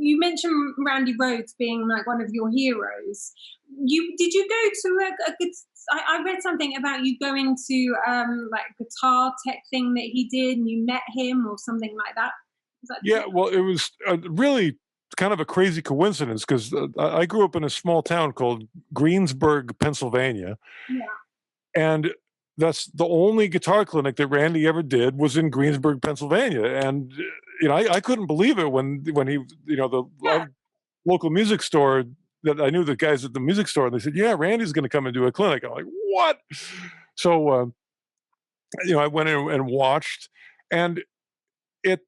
you mentioned Randy Rhoads being like one of your heroes. Did you go to a good? I read something about you going to like a guitar tech thing that he did, and you met him or something like that. Is that Yeah, true? well, it was really kind of a crazy coincidence because I grew up in a small town called Greensburg, Pennsylvania, Yeah. and that's the only guitar clinic that Randy ever did was in Greensburg, Pennsylvania. And I couldn't believe it when he, Yeah. local music store that I knew the guys at the music store, and they said, "Yeah, Randy's going to come and do a clinic." I'm like, "What?" So I went in and watched, and it.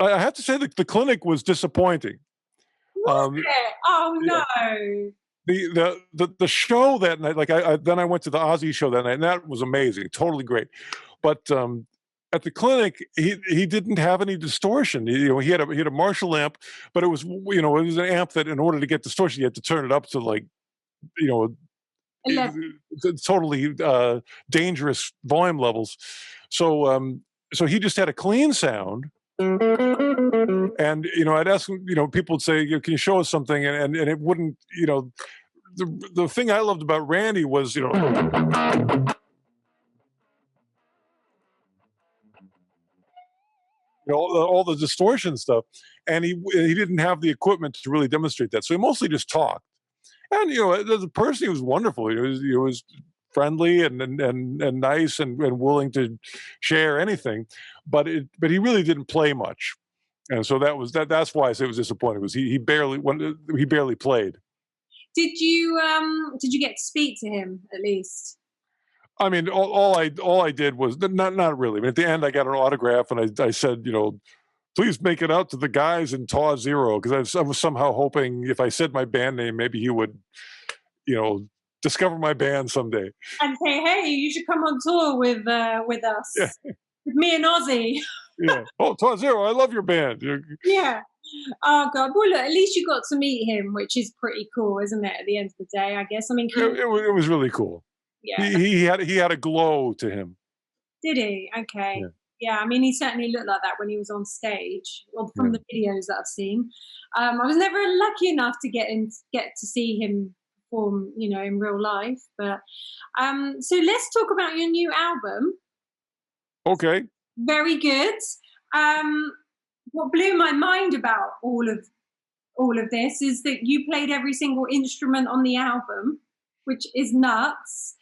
I have to say that the clinic was disappointing. Was Um, it? Oh yeah, no. the show that night, like then I went to the Ozzy show that night, and that was amazing, totally great. But at the clinic, he didn't have any distortion. He had a Marshall amp, but it was it was an amp that in order to get distortion, you had to turn it up to like you know 11. totally dangerous volume levels. So so he just had a clean sound. And I'd ask him, people would say, "Can you show us something?" And it wouldn't, the thing I loved about Randy was, all the distortion stuff, and he didn't have the equipment to really demonstrate that, so he mostly just talked. And as a person, he was wonderful. He was friendly and nice and willing to share anything, but he really didn't play much, and so that's why I say it was disappointing. Was he barely played. Did you get to speak to him at least? I mean, all I did was not really. I mean, at the end, I got an autograph, and I said, please make it out to the guys in Taw Zero, because I was somehow hoping if I said my band name, maybe he would, you know, discover my band someday. And say, hey, you should come on tour with Yeah, us, with me and Ozzy. yeah. Oh, Taw Zero, I love your band. Yeah. Oh God. Well, look, at least you got to meet him, which is pretty cool, isn't it? At the end of the day, I guess. I mean, It was really cool. yeah. He had a glow to him. Did he? Okay. Yeah, Yeah. I mean, he certainly looked like that when he was on stage. Well, from yeah. the videos that I've seen, I was never lucky enough to get to see him perform, in real life. But so let's talk about your new album. Okay. Very good. Um, what blew my mind about all of this is that you played every single instrument on the album, which is nuts.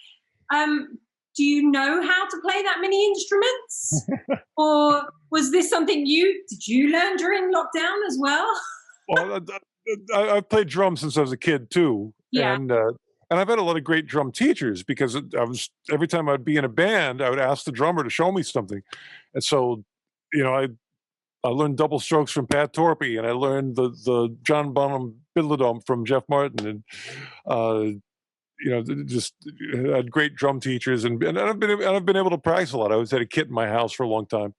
Do you know how to play that many instruments, or was this something did you learn during lockdown as well? Well, I've played drums since I was a kid too, Yeah. and I've had a lot of great drum teachers because every time I'd be in a band, I would ask the drummer to show me something, and so I learned double strokes from Pat Torpey, and I learned the John Bonham Biddledum from Jeff Martin, and just had great drum teachers, and I've been able to practice a lot. I always had a kit in my house for a long time,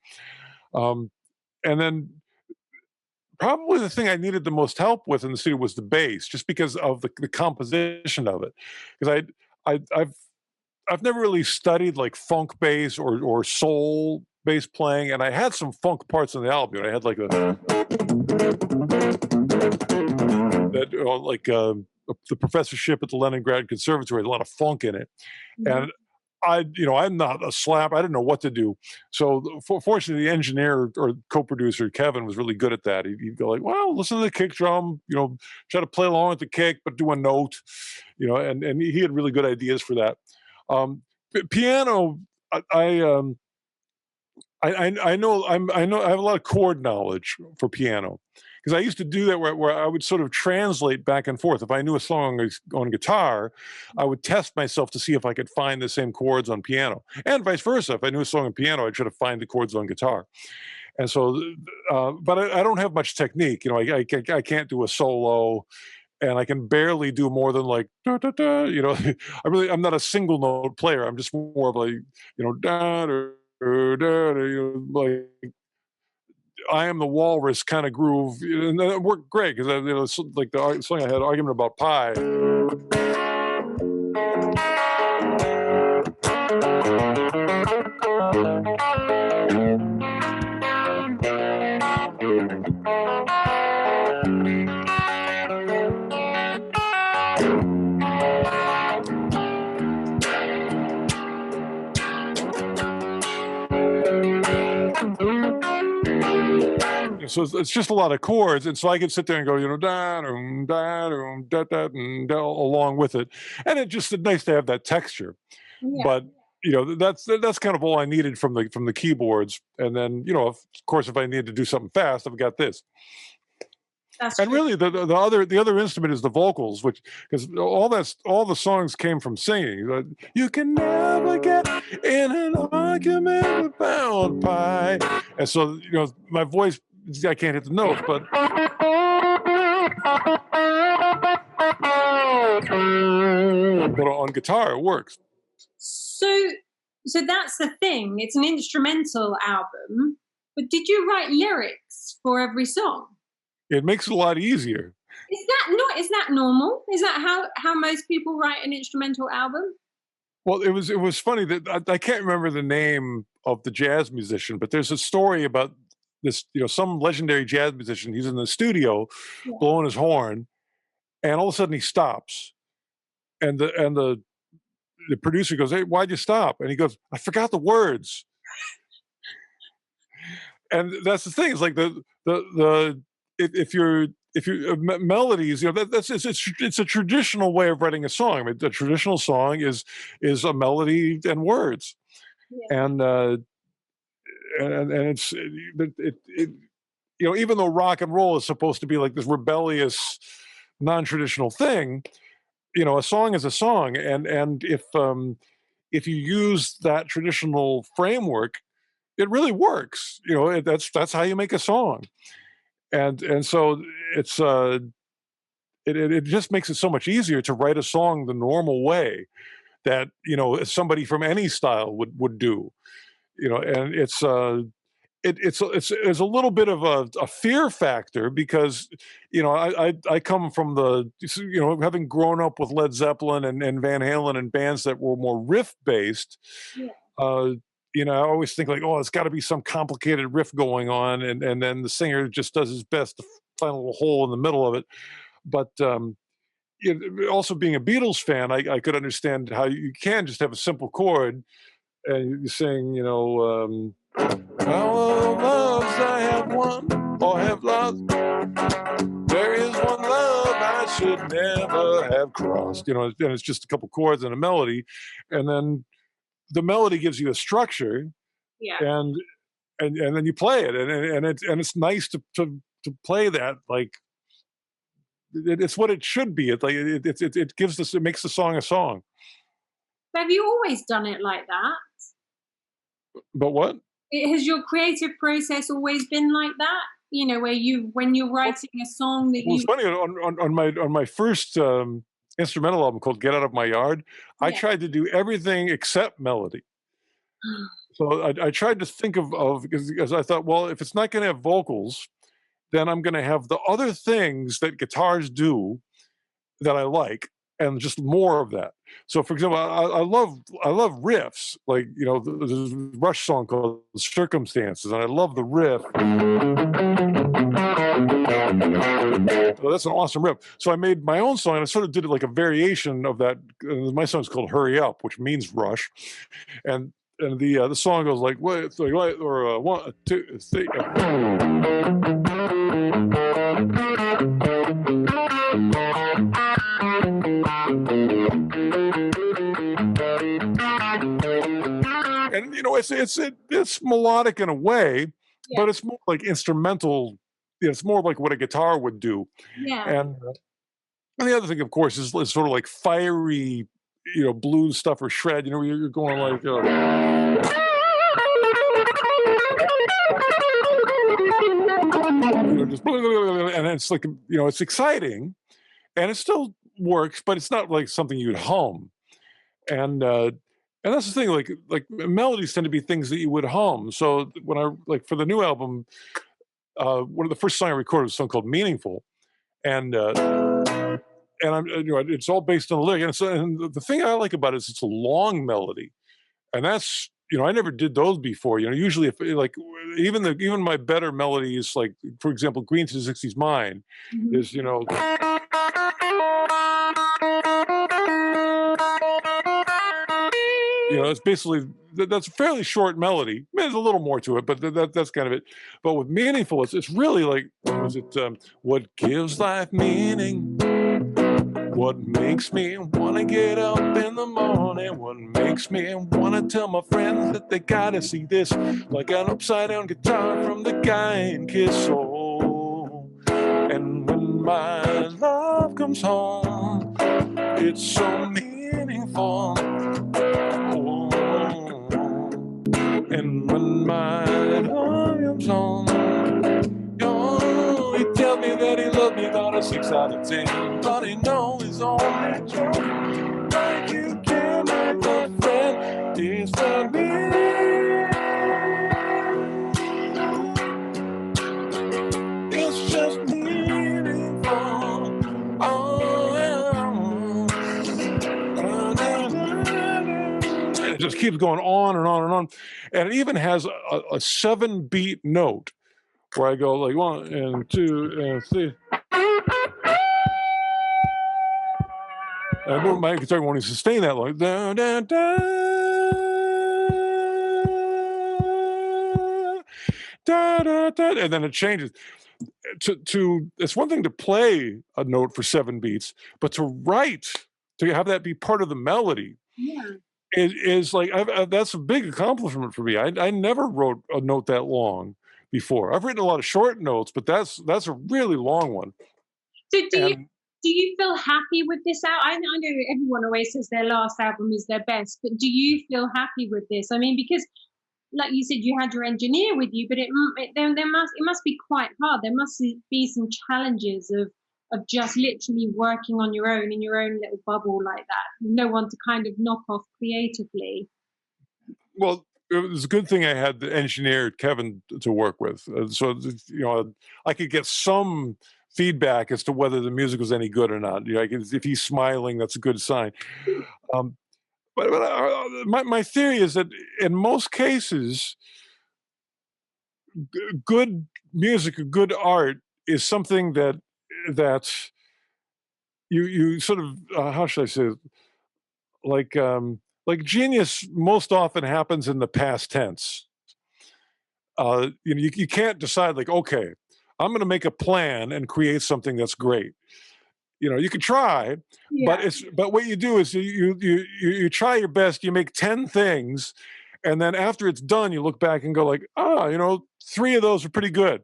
and then probably the thing I needed the most help with in the studio was the bass, just because of the composition of it. Because I've never really studied like funk bass or soul bass playing, and I had some funk parts in the album. I had like the professorship at the Leningrad Conservatory had a lot of funk in it, Mhm. and I'm not a slap. I didn't know what to do. So fortunately, the engineer or co-producer Kevin was really good at that. He'd go like, "Well, listen to the kick drum. Try to play along with the kick, but do a note." And he had really good ideas for that. Piano, I know I have a lot of chord knowledge for piano because I used to do that where I would sort of translate back and forth. If I knew a song on guitar, I would test myself to see if I could find the same chords on piano, and vice versa. If I knew a song on piano, I'd try to find the chords on guitar. And so, but I don't have much technique. I can't do a solo, and I can barely do more than like da, da, da, I'm not a single note player. I'm just more of like da, da, da, da, like I Am the Walrus kind of groove, and it worked great because like the song I had argument about pie. So it's just a lot of chords, and so I could sit there and go, da da da da da along with it, and it's nice to have that texture. Yeah. But that's kind of all I needed from the keyboards, and then of course if I need to do something fast, I've got this. That's and true. really the other instrument is the vocals, which because all the songs came from singing. You can never get in an argument with pound pie, and so my voice, I can't hit the notes, but on guitar it works. So that's the thing. It's an instrumental album, but did you write lyrics for every song? It makes it a lot easier. Is that normal? Is that how most people write an instrumental album? Well, it was funny that I can't remember the name of the jazz musician, but there's a story about this, some legendary jazz musician. He's in the studio blowing his horn, and all of a sudden he stops, and the producer goes, "Hey, why'd you stop?" And he goes, "I forgot the words." And that's the thing. It's like if you're melodies, it's a traditional way of writing a song. I mean, the traditional song is a melody and words, and it's even though rock and roll is supposed to be like this rebellious, non-traditional thing, a song is a song, and if you use that traditional framework, it really works. That's how you make a song. And so it's it just makes it so much easier to write a song the normal way that somebody from any style would do. And it's a little bit of a fear factor because I come from having grown up with Led Zeppelin and Van Halen and bands that were more riff based. I always think like, oh, it's got to be some complicated riff going on, and then the singer just does his best to find a little hole in the middle of it. But also being a Beatles fan, I could understand how you can just have a simple chord and you sing, all loves I have won or have lost. There is one love I should never have crossed. And it's just a couple chords and a melody, and then the melody gives you a structure, and then you play it, and it's nice to play that like it's what it should be. It gives this, it makes the song a song. Have you always done it like that? But what? Has your creative process always been like that? Where when you're writing a song that It's funny on my first instrumental album called "Get Out of My Yard," I tried to do everything except melody. So I tried to think of because I thought, well, if it's not going to have vocals, then I'm going to have the other things that guitars do that I like, and just more of that. So, for example, I love riffs, like there's a Rush song called "Circumstances," and I love the riff. Well, that's an awesome riff. So I made my own song, and I sort of did it like a variation of that. My song's called "Hurry Up," which means rush, and the song goes like what or 1, 2, 3. And it's melodic in a way, but it's more like instrumental. It's more like what a guitar would do. And the other thing, of course, is sort of like fiery, blues stuff or shred. You're going like. And it's like it's exciting, and it still works, but it's not like something you'd hum. And that's the thing, like melodies tend to be things that you would hum. So when I for the new album, one of the first songs I recorded was a song called "Meaningful," and I'm it's all based on the lyric. And the thing I like about it is it's a long melody, and that's I never did those before. Usually if like even my better melodies, like for example, Green to the 60s Mine Mhm. is, it's basically that's a fairly short melody. I mean, there's a little more to it, but that's kind of it. But with Meaningful, it's really like, what was it? What gives life meaning? What makes me want to get up in the morning? What makes me want to tell my friends that they gotta see this? Like an upside down guitar from the guy in Kiss. Oh, and when my love comes home, it's so meaningful. Oh, and when my love comes home, he tells me that he loves me about a 6 out of 10, but he knows he's only joking. Like you can make a friend, is for me. It's just meaningful. And it just keeps going on and on and on. And it even has a 7-beat note where I go like 1 and 2 and 3. My guitar won't even sustain that long. Da, da, da, da, da, da, and then it changes. It's one thing to play a note for 7 beats, but to have that be part of the melody Yeah. is like that's a big accomplishment for me. I never wrote a note that long before. I've written a lot of short notes, but that's a really long one. So And do you feel happy with this out? I know everyone always says their last album is their best, but do you feel happy with this? I mean, because like you said, you had your engineer with you, but it must be quite hard. There must be some challenges of just literally working on your own in your own little bubble like that. No one to kind of knock off creatively. well, it was a good thing I had the engineer Kevin to work with, so I could get some feedback as to whether the music was any good or not. If he's smiling, that's a good sign. Um, but my theory is that in most cases, good music, good art is something that you sort of how should I say it? Like genius most often happens in the past tense. You can't decide like, okay, I'm going to make a plan and create something that's great. You can try, Yeah. but what you do is you try your best. You make 10 things, and then after it's done, you look back and go like, 3 of those are pretty good.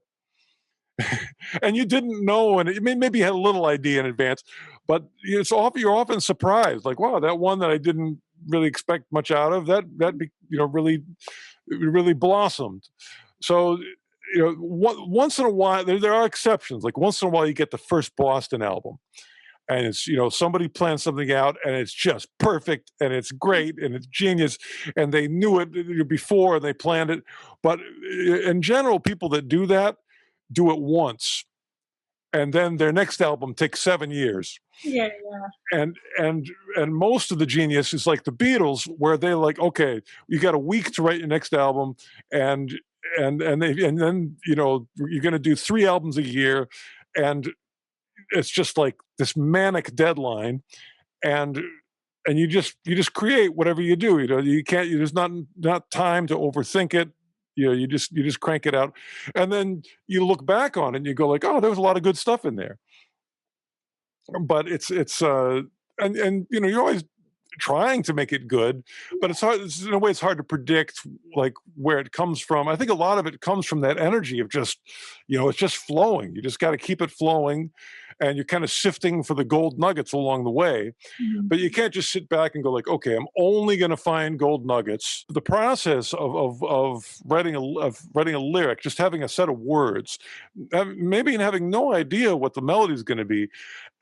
And you didn't know, and maybe you had a little idea in advance, but you're often surprised, like, wow, that one that I didn't really expect much out of, really blossomed. So once in a while, there are exceptions. Like once in a while, you get the first Boston album, and it's somebody planned something out, and it's just perfect, and it's great, and it's genius, and they knew it before, and they planned it. But in general, people that do it once, and then their next album takes 7 years. Yeah, And most of the genius is like the Beatles, where they're like, okay, you got a week to write your next album, and then you're going to do 3 albums a year, and it's just like this manic deadline, and you just create whatever you do. You can't. There's not time to overthink it. You just crank it out, and then you look back on it and you go like, oh, there was a lot of good stuff in there. But and you're always trying to make it good, but it's hard. In a way, it's hard to predict like where it comes from. I think a lot of it comes from that energy of just, it's just flowing. You just got to keep it flowing, and you're kind of sifting for the gold nuggets along the way. yeah. But you can't just sit back and go like, okay, I'm only going to find gold nuggets. The process of writing a lyric, just having a set of words, maybe having no idea what the melody is going to be,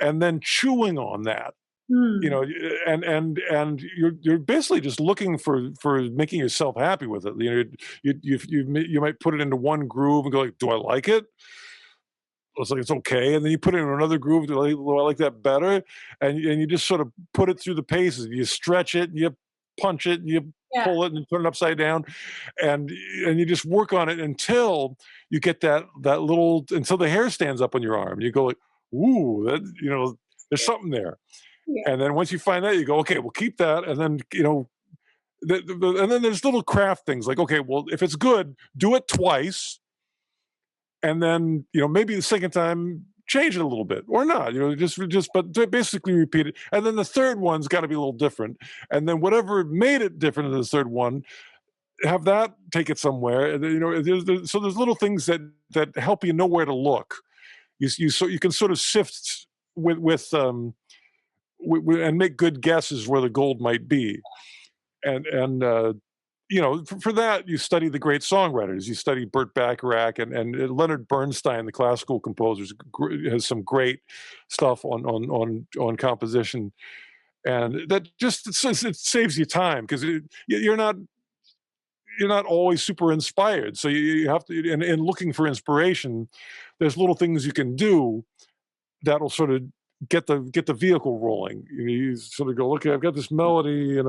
and then chewing on that. Mm. And you're basically just looking for making yourself happy with it. You might put it into one groove and go like, do I like it? It's like, it's okay, and then you put it in another groove. Do I like that better? And you just sort of put it through the paces. You stretch it, and you punch it, and you Yeah. pull it and turn it upside down, and you just work on it until you get that little, until the hair stands up on your arm. You go like, ooh, that, there's something there. Yeah. And then once you find that, you go, okay, we'll keep that. And then, and then there's little craft things like, okay, well, if it's good, do it twice. And then, maybe the second time, change it a little bit or not, but basically repeat it. And then the third one's got to be a little different. And then whatever made it different in the third one, have that take it somewhere. And, so there's little things that help you know where to look. So you can sort of sift with and make good guesses where the gold might be. And for that, you study the great songwriters. You study Burt Bacharach and Leonard Bernstein, the classical composers, has some great stuff on composition, and that just it saves you time because you're not always super inspired. So you have to, in looking for inspiration, there's little things you can do that'll sort of get the vehicle rolling. You sort of go, okay, I've got this melody,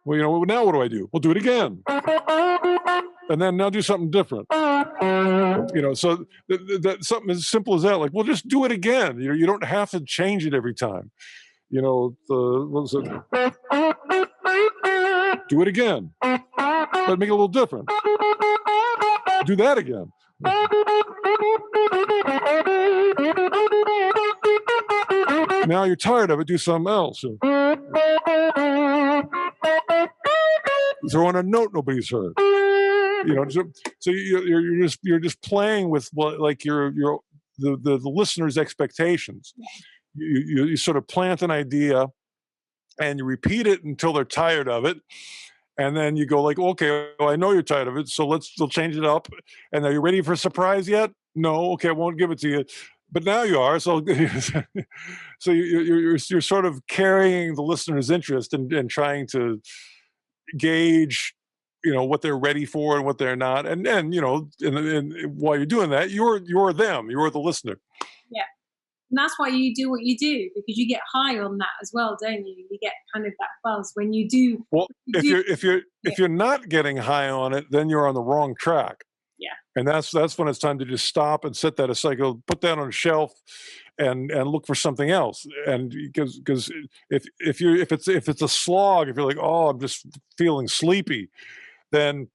well, now what do I do? We'll do it again. And then now do something different. So that something as simple as that, like, well, just do it again. You don't have to change it every time. What was it? Do it again. But make it a little different. Do that again. Now you're tired of it, do something else. Throw on a note nobody's heard. So you're just playing with like the listener's expectations. You sort of plant an idea, and you repeat it until they're tired of it, and then you go like, okay, well, I know you're tired of it, so we'll change it up. And are you ready for a surprise yet? No, okay, I won't give it to you. But now you are, so so you're sort of carrying the listener's interest and trying to gauge, what they're ready for and what they're not, and while you're doing that, you're them, you're the listener. Yeah, and that's why you do what you do, because you get high on that as well, don't you? You get kind of that buzz when you do. Well, if you're not getting high on it, then you're on the wrong track. Yeah. And that's when it's time to just stop and set that aside, go put that on a shelf and look for something else. And because if it's a slog, if you're like, oh, I'm just feeling sleepy, then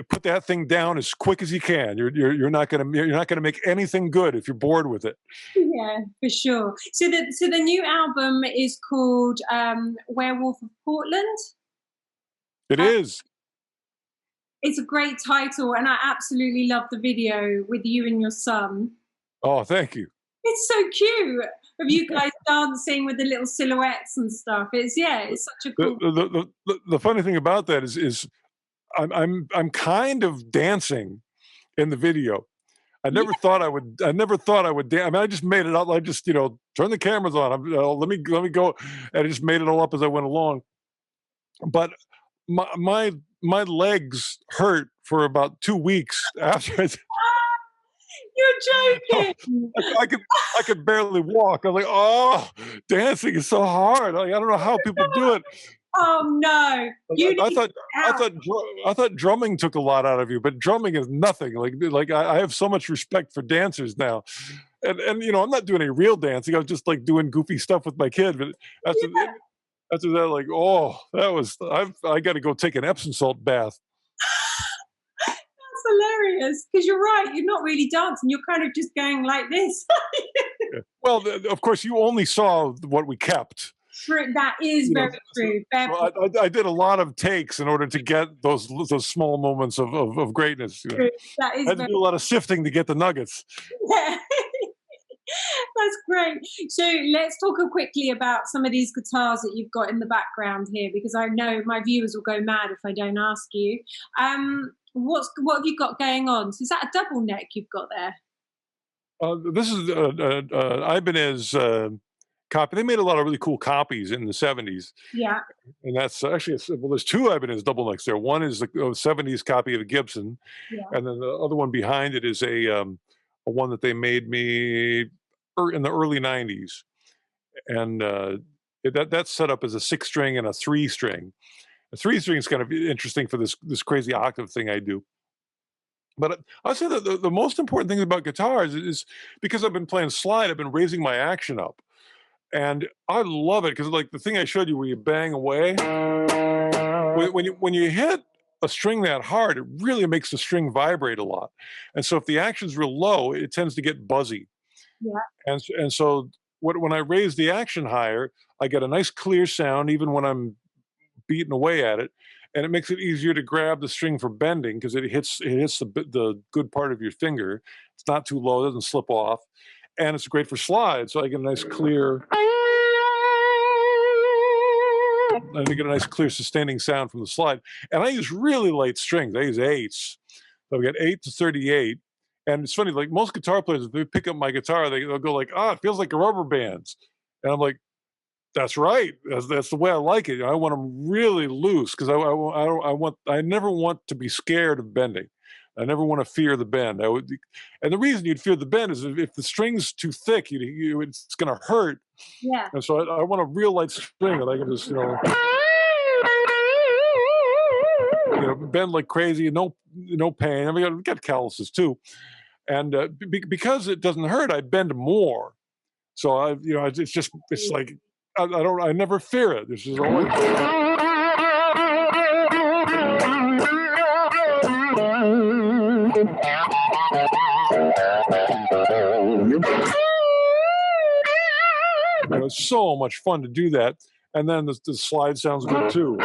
put that thing down as quick as you can. You're not gonna make anything good if you're bored with it. Yeah, for sure. So the new album is called Werewolf of Portland. It is. It's a great title, and I absolutely love the video with you and your son. Oh, thank you. It's so cute of you guys dancing with the little silhouettes and stuff. It's such a cool. The funny thing about that is I'm kind of dancing in the video. I never thought I would dance. I mean, I just made it up. I just turn the cameras on. Let me go, and I just made it all up as I went along. But my legs hurt for about 2 weeks after it. You're joking. I could barely walk. I'm like, oh, dancing is so hard. Like, I don't know how people do it. Oh no! I thought drumming took a lot out of you, but drumming is nothing. Like I have so much respect for dancers now, and I'm not doing any real dancing. I was just like doing goofy stuff with my kid. But after that, like, oh, I got to go take an Epsom salt bath. That's hilarious, because you're right. You're not really dancing. You're kind of just going like this. Yeah. Well, of course, you only saw what we kept. True. That is very true. So I did a lot of takes in order to get those small moments of greatness. True. That is. I had to do a lot of sifting to get the nuggets. Yeah. That's great. So let's talk quickly about some of these guitars that you've got in the background here, because I know my viewers will go mad if I don't ask you. What have you got going on? So is that a double neck you've got there? This is Ibanez copy. They made a lot of really cool copies in the 70s. Yeah. And that's actually, there's two Ibanez double necks there. One is the 70s copy of a Gibson. Yeah. And then the other one behind it is a one that they made me in the early 90s. And That's set up as a 6-string and a 3-string. A 3-string is kind of interesting for this crazy octave thing I do. But I'll say that the most important thing about guitars is because I've been playing slide, I've been raising my action up. And I love it because, like the thing I showed you where you bang away, when you hit a string that hard, it really makes the string vibrate a lot. And so if the action's real low, it tends to get buzzy. Yeah. And so when I raise the action higher, I get a nice clear sound even when I'm beating away at it, and it makes it easier to grab the string for bending because it hits the good part of your finger. It's not too low, it doesn't slip off, and it's great for slide. So I get a nice clear, and I get a nice clear sustaining sound from the slide. And I use really light strings. I use 8s. So I've got 8 to 38. And it's funny, like most guitar players, if they pick up my guitar, they'll go like, "Ah, it feels like a rubber bands." And I'm like, that's right. That's the way I like it. I want them really loose because I never want to be scared of bending. I never want to fear the bend. And the reason you'd fear the bend is if the string's too thick, it's going to hurt. Yeah. And so I want a real light string that I can just bend like crazy, no pain. I mean, we got calluses too, and because it doesn't hurt, I bend more. So it's like. I never fear it. This is always. It's so much fun to do that, and then the slide sounds good too.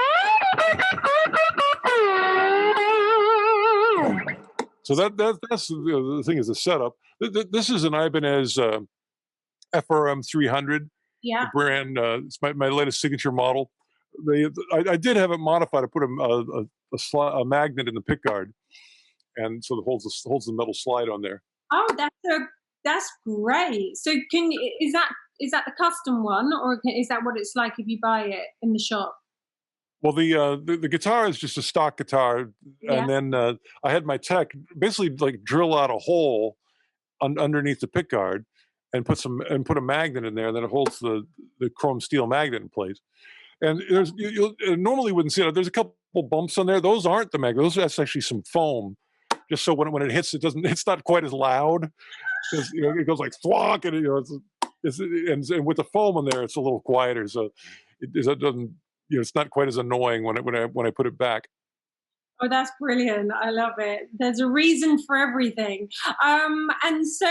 So that's the thing is the setup. This is an Ibanez FRM 300. Yeah. The brand, it's my latest signature model. I did have it modified. I put a magnet in the pickguard, and so it holds the metal slide on there. Oh, that's great. So is that the custom one, or is that what it's like if you buy it in the shop? Well, the guitar is just a stock guitar, Yeah. and then I had my tech basically like drill out a hole underneath the pickguard and put a magnet in there, and then it holds the chrome steel magnet in place. And you normally wouldn't see it. There's a couple bumps on there. Those aren't the magnet. That's actually some foam. Just so when it hits, it's not quite as loud. It goes like thwack, and and with the foam on there, it's a little quieter. So it doesn't. It's not quite as annoying when I put it back. Oh, that's brilliant. I love it. There's a reason for everything. And so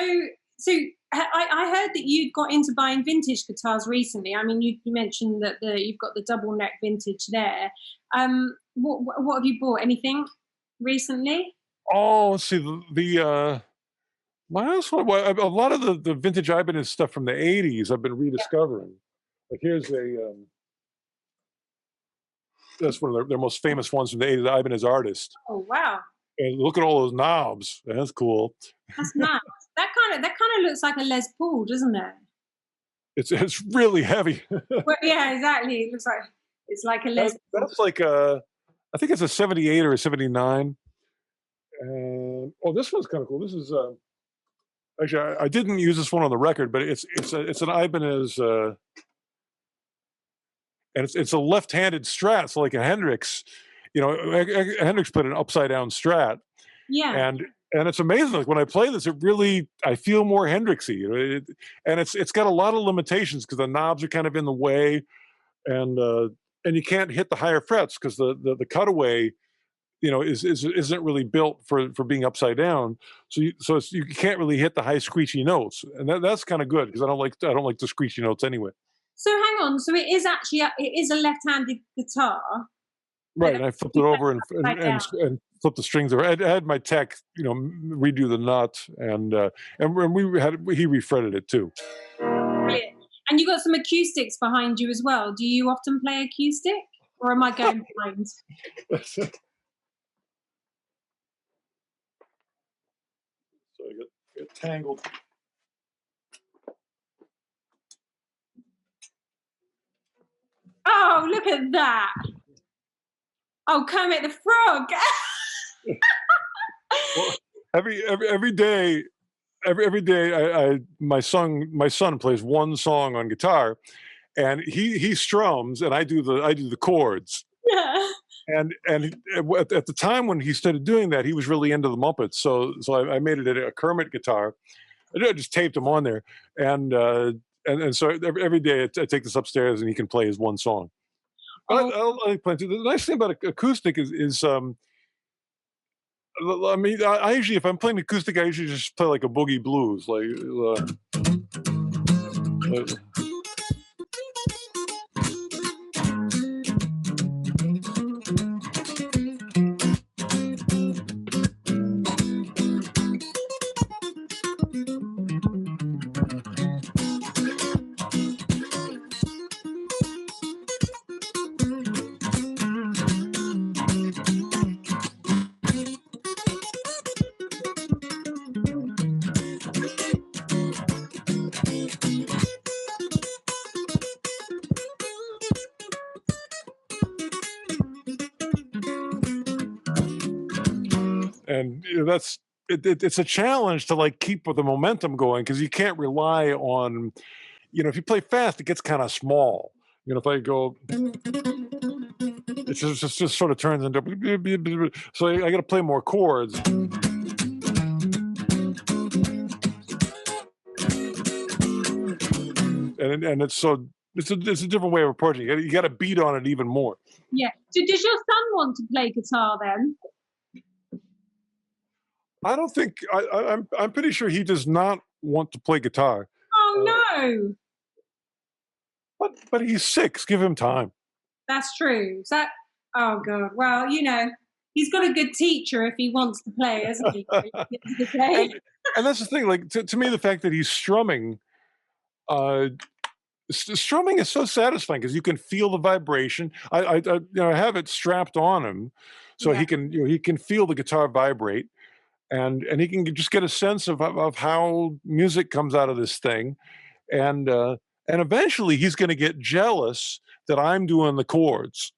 I heard that you'd got into buying vintage guitars recently. I mean, you mentioned that you've got the double neck vintage there. What have you bought? Anything recently? Oh, let's see my last one. Well, a lot of the vintage Ibanez stuff from the '80s I've been rediscovering. Like here's that's one of their most famous ones from the '80s, the Ibanez Artist. Oh, wow. And look at all those knobs. That's cool. That's nice. That kind of looks like a Les Paul, doesn't it? It's really heavy. Well, yeah, exactly. It looks like it's like a Les Paul. That's like I think it's a 78 or a 79. And this one's kind of cool. This is actually I didn't use this one on the record, but it's an Ibanez and it's a left-handed Strat, so like a Hendrix. Hendrix played an upside down Strat. Yeah. And it's amazing. Like when I play this, I feel more Hendrixy. And it's got a lot of limitations because the knobs are kind of in the way, and you can't hit the higher frets because the cutaway, isn't really built for being upside down. So you can't really hit the high screechy notes, and that's kind of good because I don't like the screechy notes anyway. So hang on. So it is a left-handed guitar. Right, and I flipped it over and flipped the strings over. I had my tech, redo the nut, and he refretted it too. Brilliant. And you got some acoustics behind you as well. Do you often play acoustic, or am I going blind? So I got tangled. Oh, look at that! Oh, Kermit the Frog! Well, every day, my son plays one song on guitar, and he strums, and I do the chords. Yeah. And at the time when he started doing that, he was really into the Muppets. So I made it a Kermit guitar. I just taped him on there, and so every day I take this upstairs, and he can play his one song. But Oh, I like playing too. The nice thing about acoustic is I mean, I usually, if I'm playing acoustic, I usually just play like a boogie blues, uh, and that's it's a challenge to like keep the momentum going because you can't rely on, if you play fast, it gets kind of small. If I go, it just sort of turns into, so I got to play more chords. And it's a different way of approaching it. You got to beat on it even more. yeah. So does your son want to play guitar then? I don't think I'm pretty sure he does not want to play guitar. Oh Uh, no, but he's 6. Give him time. that's true. Oh god. Well, he's got a good teacher if he wants to play, hasn't he? and that's the thing. Like to me, the fact that he's strumming, uh, strumming is so satisfying because you can feel the vibration. I have it strapped on him, so Yeah. he can feel the guitar vibrate, and he can just get a sense of how music comes out of this thing, and eventually he's going to get jealous that I'm doing the chords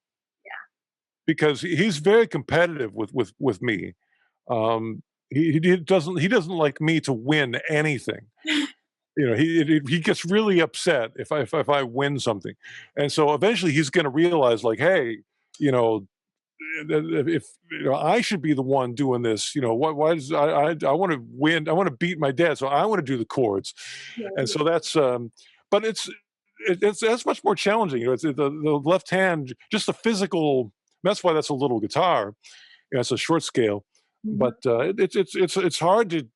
because he's very competitive with me. He doesn't like me to win anything. He gets really upset if I win something, and so eventually he's going to realize like, hey, you know, if I should be the one doing this, why does I want to win? I want to beat my dad, so I want to do the chords, Yeah, and so but that's much more challenging. It's the left hand, just the physical. That's why that's a little guitar. It's a short scale, mhm. but it's hard to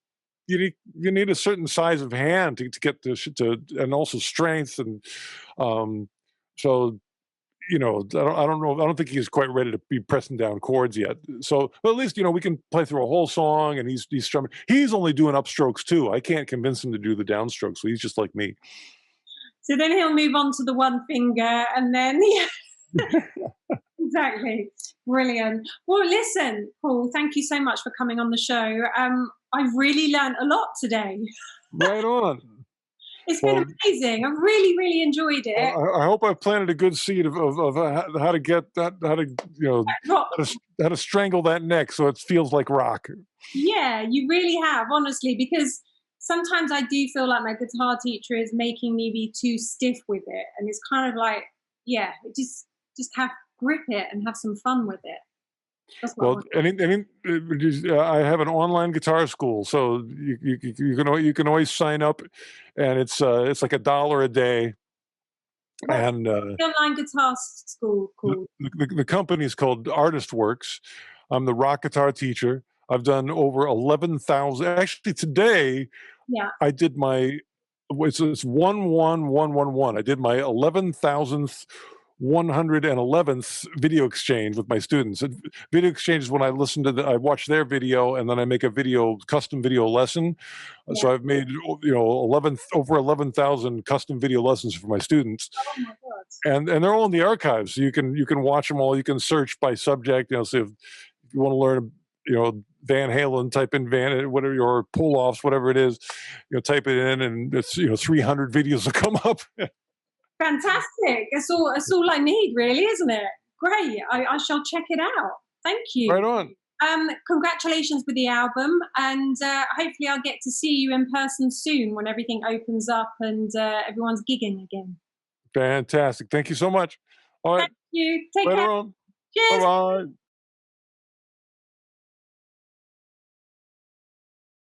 you need a certain size of hand to get and also strength and so I don't know. I don't think he's quite ready to be pressing down chords yet. So, but at least we can play through a whole song, and he's strumming. He's only doing upstrokes too. I can't convince him to do the downstrokes, so he's just like me. So then he'll move on to the one finger, and then exactly, brilliant. Well, listen, Paul, thank you so much for coming on the show. I've really learned a lot today. Right on. It's been amazing. I've really, really enjoyed it. I hope I've planted a good seed of how to get that, how to strangle that neck so it feels like rock. Yeah, you really have, honestly, because sometimes I do feel like my guitar teacher is making me be too stiff with it, and it's kind of like, yeah, just grip it and have some fun with it. That's what I Well, want. I have an online guitar school, so you can always sign up, and it's like $1 a day, What's and the online guitar school called? the company is called Artist Works. I'm the rock guitar teacher. I've done over 11,000. Actually, today Yeah. I did my it's 11111. I did my 11,000th 111th video exchange with my students. And video exchange is when I I watch their video and then I make a custom video lesson. Yeah. So I've made 11,000 custom video lessons for my students, Oh my god. and they're all in the archives. So you can watch them all. You can search by subject. So if you want to learn, Van Halen, type in whatever, or pull offs, whatever it is, type it in, and it's 300 videos will come up. Fantastic. That's all I need, really, isn't it? Great. I shall check it out. Thank you. Right on. Congratulations with the album, and hopefully I'll get to see you in person soon when everything opens up and everyone's gigging again. Fantastic. Thank you so much. All right. Thank you. Take Later care. on. Cheers. Bye-bye.